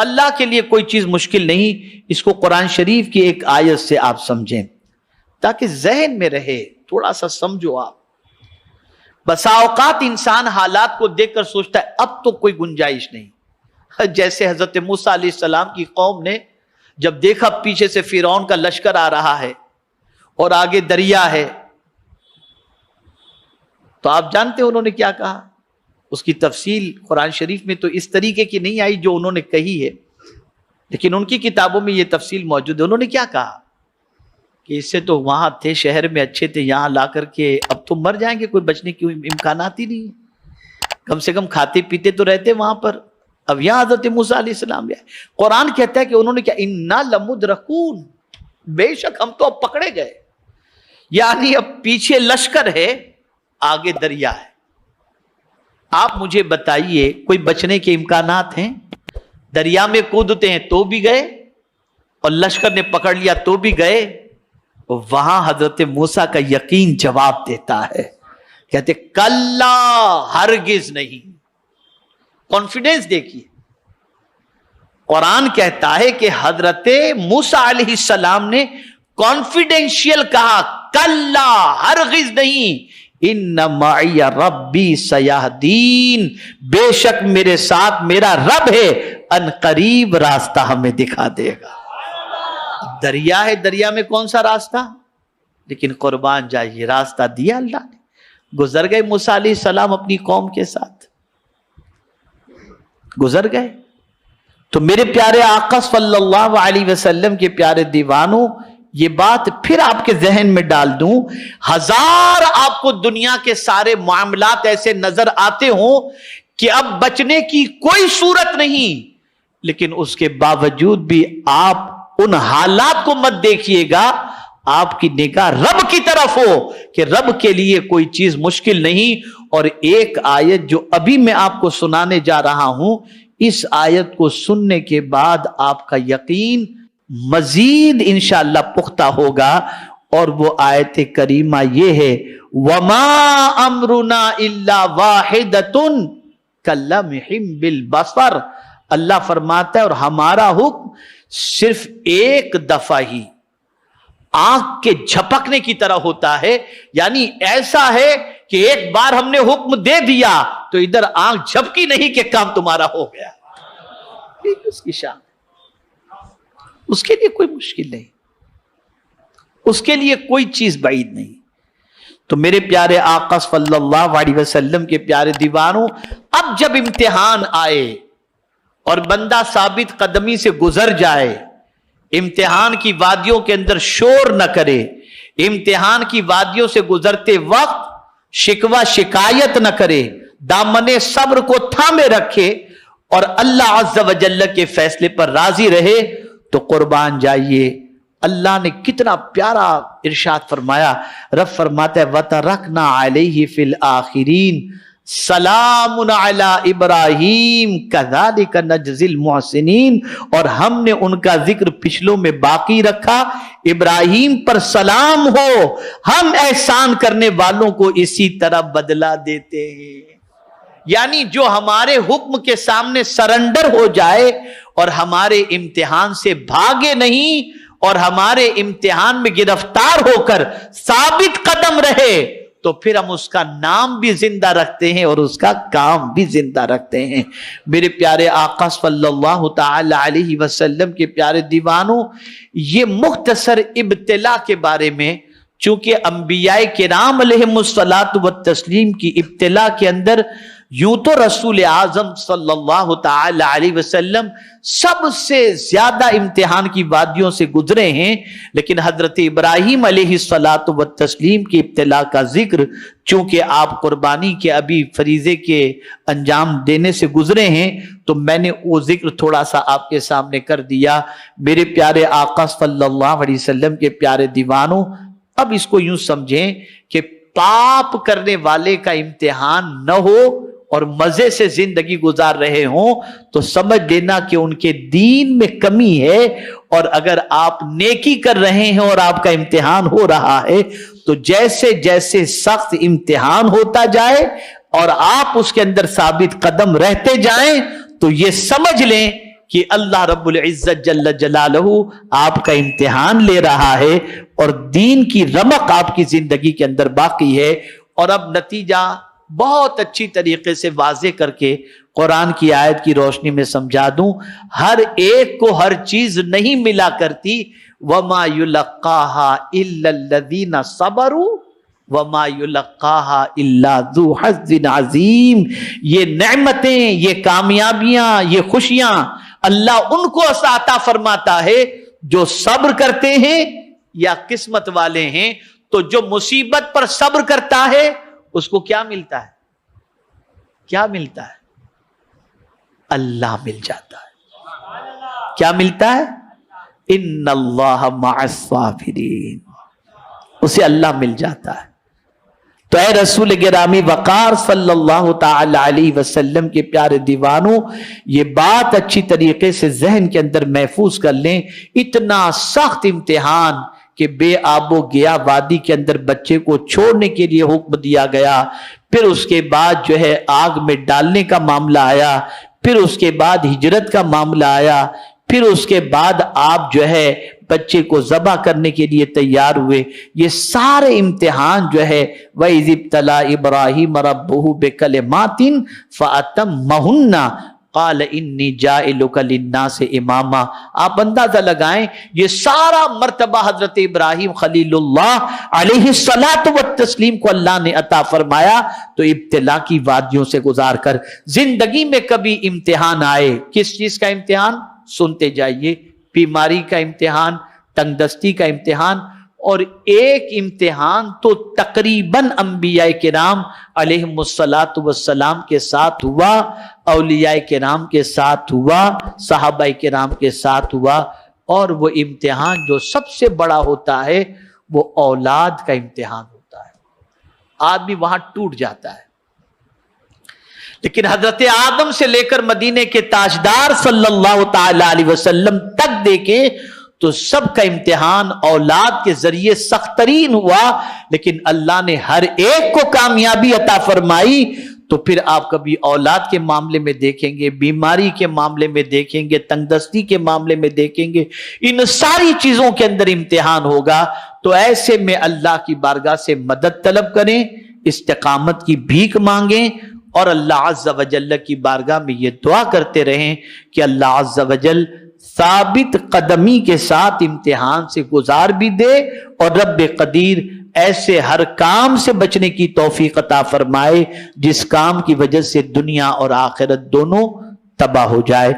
اللہ کے لیے کوئی چیز مشکل نہیں. اس کو قرآن شریف کی ایک آیت سے آپ سمجھیں تاکہ ذہن میں رہے, تھوڑا سا سمجھو آپ. بسا اوقات انسان حالات کو دیکھ کر سوچتا ہے اب تو کوئی گنجائش نہیں. جیسے حضرت موسیٰ علیہ السلام کی قوم نے جب دیکھا پیچھے سے فرعون کا لشکر آ رہا ہے اور آگے دریا ہے, تو آپ جانتے ہیں انہوں نے کیا کہا. اس کی تفصیل قرآن شریف میں تو اس طریقے کی نہیں آئی جو انہوں نے کہی ہے, لیکن ان کی کتابوں میں یہ تفصیل موجود ہے. انہوں نے کیا کہا کہ اس سے تو وہاں تھے شہر میں اچھے تھے, یہاں لا کر کے اب تو مر جائیں گے, کوئی بچنے کی امکانات ہی نہیں, کم سے کم کھاتے پیتے تو رہتے وہاں پر. اب یہاں حضرت موسیٰ علیہ السلام لے, قرآن کہتا ہے کہ انہوں نے کیا, انا لمدرکون, بے شک ہم تو اب پکڑے گئے. یعنی اب پیچھے لشکر ہے, آگے دریا ہے. آپ مجھے بتائیے کوئی بچنے کے امکانات ہیں؟ دریا میں کودتے ہیں تو بھی گئے, اور لشکر نے پکڑ لیا تو بھی گئے. وہاں حضرت موسیٰ کا یقین جواب دیتا ہے, کہتے کلا, ہرگز نہیں. کانفیڈنس دیکھیے, قرآن کہتا ہے کہ حضرت موسیٰ علیہ السلام نے کانفیڈینشیل کہا, کلا, ہرگز نہیں, ان معی ربی سیہدین, بے شک میرے ساتھ میرا رب ہے, ان قریب راستہ ہمیں دکھا دے گا. دریا ہے, دریا میں کون سا راستہ, لیکن قربان جائیے راستہ دیا اللہ نے. گزر گئے موسیٰ علیہ السلام اپنی قوم کے ساتھ, گزر گئے. تو میرے پیارے آقا صلی اللہ علیہ وسلم کے پیارے دیوانوں, یہ بات پھر آپ کے ذہن میں ڈال دوں, ہزار آپ کو دنیا کے سارے معاملات ایسے نظر آتے ہوں کہ اب بچنے کی کوئی صورت نہیں, لیکن اس کے باوجود بھی آپ ان حالات کو مت دیکھیے گا, آپ کی نگاہ رب کی طرف ہو کہ رب کے لیے کوئی چیز مشکل نہیں. اور ایک آیت جو ابھی میں آپ کو سنانے جا رہا ہوں, اس آیت کو سننے کے بعد آپ کا یقین مزید انشاءاللہ پختہ ہوگا, اور وہ آیت کریمہ یہ ہے, وَمَا أَمْرُنَا إِلَّا وَاحِدَةٌ كَلَّمْحٍ بِالْبَصَرِ. اللہ فرماتا ہے اور ہمارا حکم صرف ایک دفعہ ہی آنکھ کے جھپکنے کی طرح ہوتا ہے. یعنی ایسا ہے کہ ایک بار ہم نے حکم دے دیا تو ادھر آنکھ جھپکی نہیں کہ کام تمہارا ہو گیا. اس کی شان, اس کے لیے کوئی مشکل نہیں, اس کے لیے کوئی چیز بعید نہیں. تو میرے پیارے آقا صلی اللہ علیہ وسلم کے پیارے دیوانوں, اب جب امتحان آئے اور بندہ ثابت قدمی سے گزر جائے, امتحان کی وادیوں کے اندر شور نہ کرے, امتحان کی وادیوں سے گزرتے وقت شکوہ شکایت نہ کرے, دامن صبر کو تھامے رکھے اور اللہ عز و جل کے فیصلے پر راضی رہے, تو قربان جائیے اللہ نے کتنا پیارا ارشاد فرمایا. رب فرماتا ہے وَتَرَكْنَا عَلَيْهِ فِي الْآخِرِينَ سلام علی ابراہیم کذالک نجزی المحسنین. اور ہم نے ان کا ذکر پچھلوں میں باقی رکھا, ابراہیم پر سلام ہو, ہم احسان کرنے والوں کو اسی طرح بدلہ دیتے ہیں. یعنی جو ہمارے حکم کے سامنے سرنڈر ہو جائے اور ہمارے امتحان سے بھاگے نہیں اور ہمارے امتحان میں گرفتار ہو کر ثابت قدم رہے, تو پھر ہم اس کا نام بھی زندہ رکھتے ہیں اور اس کا کام بھی زندہ رکھتے ہیں. میرے پیارے آقا صلی اللہ تعالی علیہ وسلم کے پیارے دیوانوں, یہ مختصر ابتلا کے بارے میں, چونکہ انبیاء کرام علیہم الصلاۃ والتسلیم کی ابتلا کے اندر یوں تو رسول اعظم صلی اللہ تعالی علیہ وسلم سب سے زیادہ امتحان کی وادیوں سے گزرے ہیں, لیکن حضرت ابراہیم علیہ الصلاۃ والتسلیم کی ابتلا کا ذکر چونکہ آپ قربانی کے ابھی فریضے کے انجام دینے سے گزرے ہیں, تو میں نے وہ ذکر تھوڑا سا آپ کے سامنے کر دیا. میرے پیارے آقا صلی اللہ علیہ وسلم کے پیارے دیوانوں, اب اس کو یوں سمجھیں کہ پاپ کرنے والے کا امتحان نہ ہو اور مزے سے زندگی گزار رہے ہوں تو سمجھ لینا کہ ان کے دین میں کمی ہے, اور اگر آپ نیکی کر رہے ہیں اور آپ کا امتحان ہو رہا ہے تو جیسے جیسے سخت امتحان ہوتا جائے اور آپ اس کے اندر ثابت قدم رہتے جائیں تو یہ سمجھ لیں کہ اللہ رب العزت جل جلالہ آپ کا امتحان لے رہا ہے اور دین کی رمق آپ کی زندگی کے اندر باقی ہے. اور اب نتیجہ بہت اچھی طریقے سے واضح کر کے قرآن کی آیت کی روشنی میں سمجھا دوں. ہر ایک کو ہر چیز نہیں ملا کرتی. وَمَا يُلَقَّاهَا إِلَّا الَّذِينَ صَبَرُوا وَمَا يُلَقَّاهَا إِلَّا ذُو حَظٍّ عَظِيمٍ. یہ نعمتیں، یہ کامیابیاں، یہ خوشیاں اللہ ان کو عطا فرماتا ہے جو صبر کرتے ہیں یا قسمت والے ہیں. تو جو مصیبت پر صبر کرتا ہے اس کو کیا ملتا ہے؟ کیا ملتا ہے؟ اللہ مل جاتا ہے. کیا ملتا ہے؟ ان اللہ مع الصابرین. اسے اللہ مل جاتا ہے. تو اے رسول گرامی وقار صلی اللہ تعالی علیہ وسلم کے پیارے دیوانوں، یہ بات اچھی طریقے سے ذہن کے اندر محفوظ کر لیں. اتنا سخت امتحان کہ بے آب و گیا وادی کے اندر بچے کو چھوڑنے کے لیے حکم دیا گیا، پھر اس کے بعد جو ہے آگ میں ڈالنے کا معاملہ آیا، پھر اس کے بعد ہجرت کا معاملہ آیا، پھر اس کے بعد آپ جو ہے بچے کو ذبح کرنے کے لیے تیار ہوئے. یہ سارے امتحان جو ہے وَإِذِ ابْتَلَىٰ إِبْرَاهِيمَ رَبُّهُ بِكَلِمَاتٍ فَأَتَمَّهُنَّ قَالَ إِنِّي جَاعِلُكَ لِلنَّاسِ إِمَامًا. آپ اندازہ لگائیں یہ سارا مرتبہ حضرت ابراہیم خلیل اللہ علیہ الصلاۃ والتسلیم کو اللہ نے عطا فرمایا تو ابتلا کی وادیوں سے گزار کر. زندگی میں کبھی امتحان آئے، کس چیز کا امتحان؟ سنتے جائیے. بیماری کا امتحان، تنگ دستی کا امتحان، اور ایک امتحان تو تقریباً انبیاء کرام علیہم الصلاۃ والسلام کے ساتھ ہوا، اولیاء کرام کے ساتھ ہوا، صحابہ کرام کے ساتھ ہوا. اور وہ امتحان جو سب سے بڑا ہوتا ہے وہ اولاد کا امتحان ہوتا ہے. آدمی وہاں ٹوٹ جاتا ہے. لیکن حضرت آدم سے لے کر مدینے کے تاجدار صلی اللہ تعالی علیہ وسلم تک دیکھیں تو سب کا امتحان اولاد کے ذریعے سخت ترین ہوا، لیکن اللہ نے ہر ایک کو کامیابی عطا فرمائی. تو پھر آپ کبھی اولاد کے معاملے میں دیکھیں گے، بیماری کے معاملے میں دیکھیں گے، تنگ دستی کے معاملے میں دیکھیں گے، ان ساری چیزوں کے اندر امتحان ہوگا. تو ایسے میں اللہ کی بارگاہ سے مدد طلب کریں، استقامت کی بھیک مانگیں، اور اللہ عز و جل کی بارگاہ میں یہ دعا کرتے رہیں کہ اللہ عز و جل ثابت قدمی کے ساتھ امتحان سے گزار بھی دے، اور رب قدیر ایسے ہر کام سے بچنے کی توفیق عطا فرمائے جس کام کی وجہ سے دنیا اور آخرت دونوں تباہ ہو جائے.